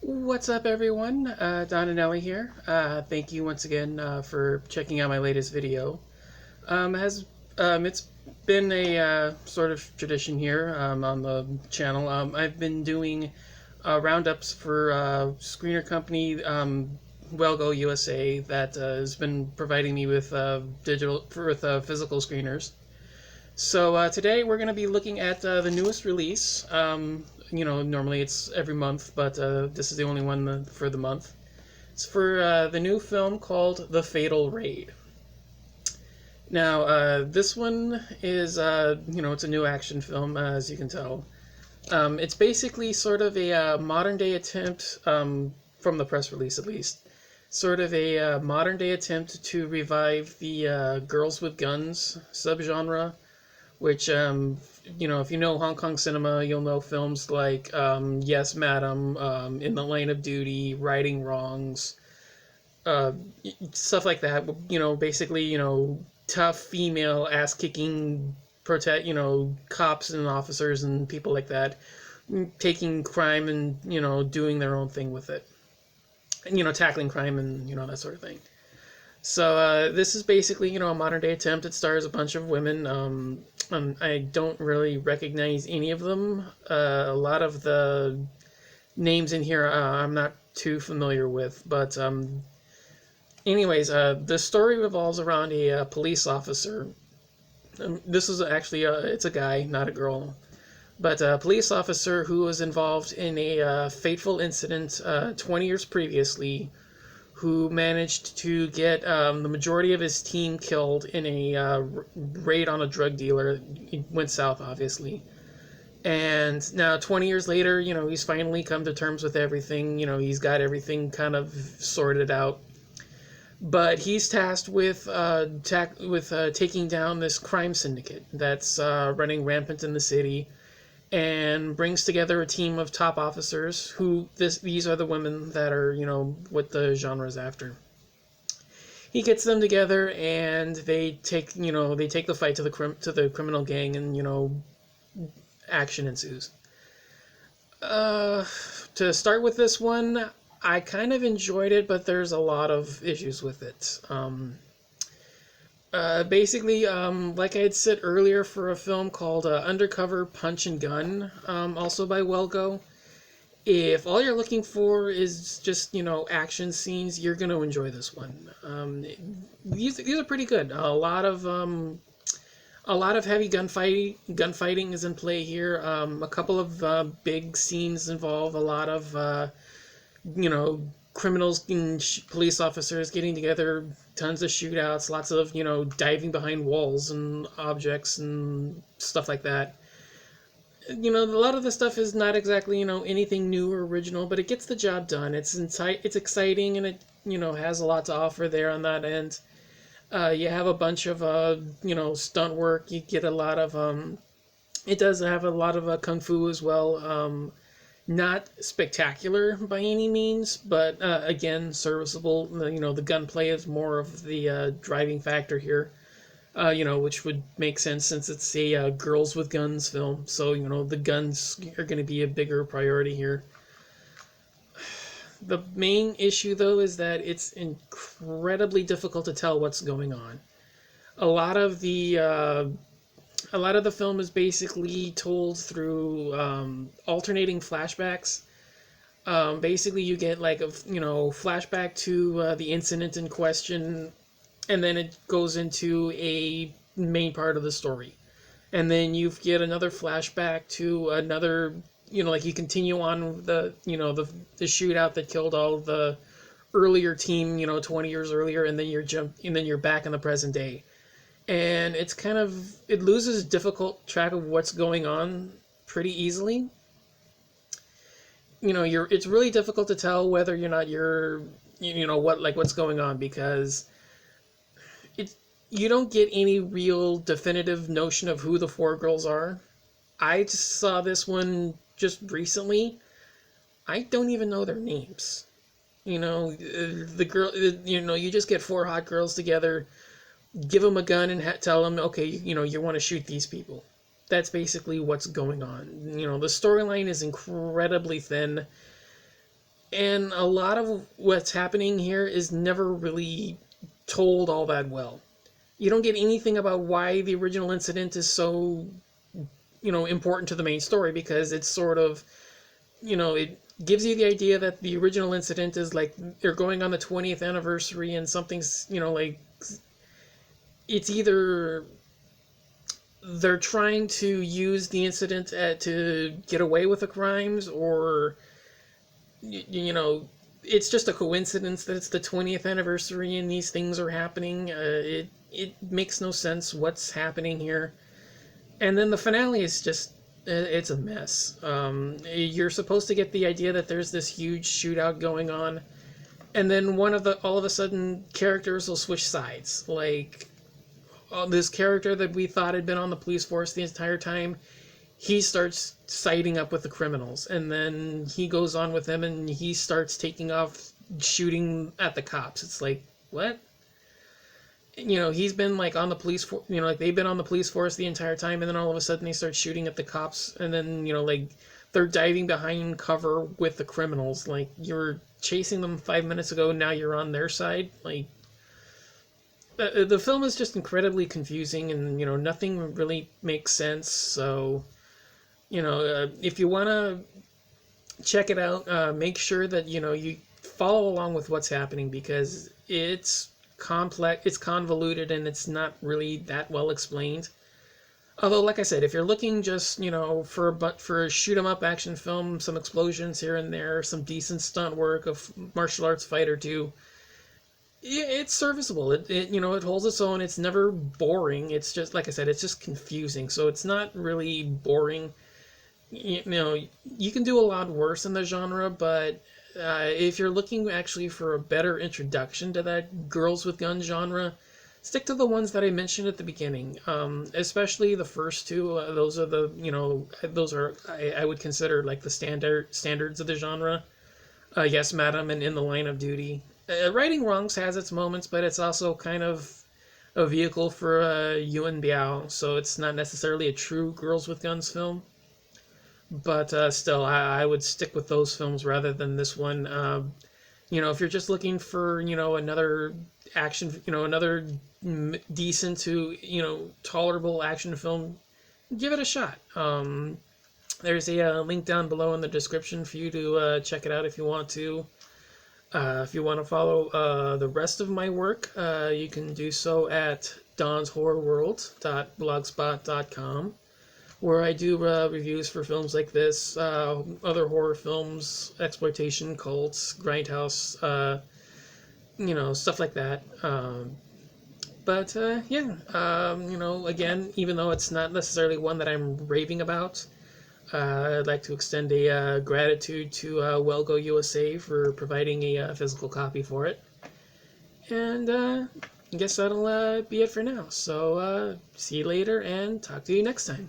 What's up, everyone? Don and Ellie here. Thank you once again for checking out my latest video. It's been a sort of tradition here on the channel. I've been doing roundups for screener company WellGo USA that has been providing me with physical screeners. So today we're going to be looking at the newest release. Normally it's every month, but this is the only one for the month. It's for the new film called The Fatal Raid. Now, this one is, it's a new action film, as you can tell. It's basically sort of a modern-day attempt, from the press release at least, sort of a modern-day attempt to revive the girls with guns subgenre, which, if you know Hong Kong cinema, you'll know films like Yes, Madam, In the Line of Duty, Righting Wrongs, stuff like that. Basically, tough female ass-kicking cops and officers and people like that, taking crime and, doing their own thing with it. And, tackling crime and, that sort of thing. So this is basically, a modern-day attempt. It stars a bunch of women. I don't really recognize any of them. A lot of the names in here I'm not too familiar with. But anyways, the story revolves around a police officer. This is actually, it's a guy, not a girl. But a police officer who was involved in a fateful incident 20 years previously, who managed to get the majority of his team killed in a raid on a drug dealer. It went south, obviously. And now, 20 years later, he's finally come to terms with everything. He's got everything kind of sorted out. But he's tasked with taking down this crime syndicate that's running rampant in the city, and brings together a team of top officers who these are the women that are, what the genre is after. He gets them together and they take the fight to the criminal gang, and action ensues. To start with this one, I kind of enjoyed it, but there's a lot of issues with it. Basically, like I had said earlier, for a film called Undercover Punch and Gun, also by WellGo, if all you're looking for is just, action scenes, you're going to enjoy this one. These are pretty good. A lot of heavy gunfighting is in play here. A couple of big scenes involve a lot of, criminals and police officers getting together, tons of shootouts, lots of, diving behind walls and objects and stuff like that. A lot of the stuff is not exactly, anything new or original, but it gets the job done. It's exciting, and it, has a lot to offer there on that end. You have a bunch of, stunt work. You get a lot of, it does have a lot of kung fu as well. Not spectacular by any means, but again, serviceable. The gunplay is more of the driving factor here, which would make sense since it's a girls with guns film. So, the guns are going to be a bigger priority here. The main issue, though, is that it's incredibly difficult to tell what's going on. A lot of the film is basically told through alternating flashbacks. Basically, you get like a flashback to the incident in question, and then it goes into a main part of the story, and then you get another flashback to another. Like you continue on the the shootout that killed all the earlier team 20 years earlier, and then you're back in the present day. And it's it loses difficult track of what's going on pretty easily. It's really difficult to tell whether what's going on, because you don't get any real definitive notion of who the four girls are. I just saw this one just recently. I don't even know their names. The girl, you just get four hot girls together, give them a gun and tell them, okay, you want to shoot these people. That's basically what's going on. The storyline is incredibly thin. And a lot of what's happening here is never really told all that well. You don't get anything about why the original incident is so, important to the main story, because it's sort of, it gives you the idea that the original incident is like they're going on the 20th anniversary and something's, like it's either they're trying to use the incident to get away with the crimes, or it's just a coincidence that it's the 20th anniversary and these things are happening. It makes no sense what's happening here. And then the finale is just, it's a mess. You're supposed to get the idea that there's this huge shootout going on, and then all of a sudden characters will switch sides. Like, this character that we thought had been on the police force the entire time, he starts siding up with the criminals, and then he goes on with them and he starts taking off shooting at the cops. It's like, what? He's been like on the police force, like they've been on the police force the entire time, and then all of a sudden they start shooting at the cops, and then, like they're diving behind cover with the criminals. Like, you were chasing them 5 minutes ago, now you're on their side. Like, the film is just incredibly confusing, and, nothing really makes sense. So, if you want to check it out, make sure that, you follow along with what's happening, because it's complex, it's convoluted, and it's not really that well explained. Although, like I said, if you're looking just, for a shoot 'em up action film, some explosions here and there, some decent stunt work, of martial arts fight or two, it's serviceable. It holds its own. It's never boring. It's just, like I said, it's just confusing. So it's not really boring. You can do a lot worse in the genre, but if you're looking actually for a better introduction to that girls with guns genre, stick to the ones that I mentioned at the beginning. Especially the first two. Those are I would consider like the standards of the genre. Yes, Madam, and In the Line of Duty. Righting Wrongs has its moments, but it's also kind of a vehicle for Yuen Biao, so it's not necessarily a true girls with guns film. But still, I would stick with those films rather than this one. If you're just looking for, another action, another decent to, tolerable action film, give it a shot. There's a link down below in the description for you to check it out if you want to. If you want to follow the rest of my work, you can do so at donshorrorworld.blogspot.com, where I do reviews for films like this, other horror films, exploitation, cults, grindhouse, stuff like that. Again, even though it's not necessarily one that I'm raving about, I'd like to extend a gratitude to WellGo USA for providing a physical copy for it. And I guess that'll be it for now. So see you later, and talk to you next time.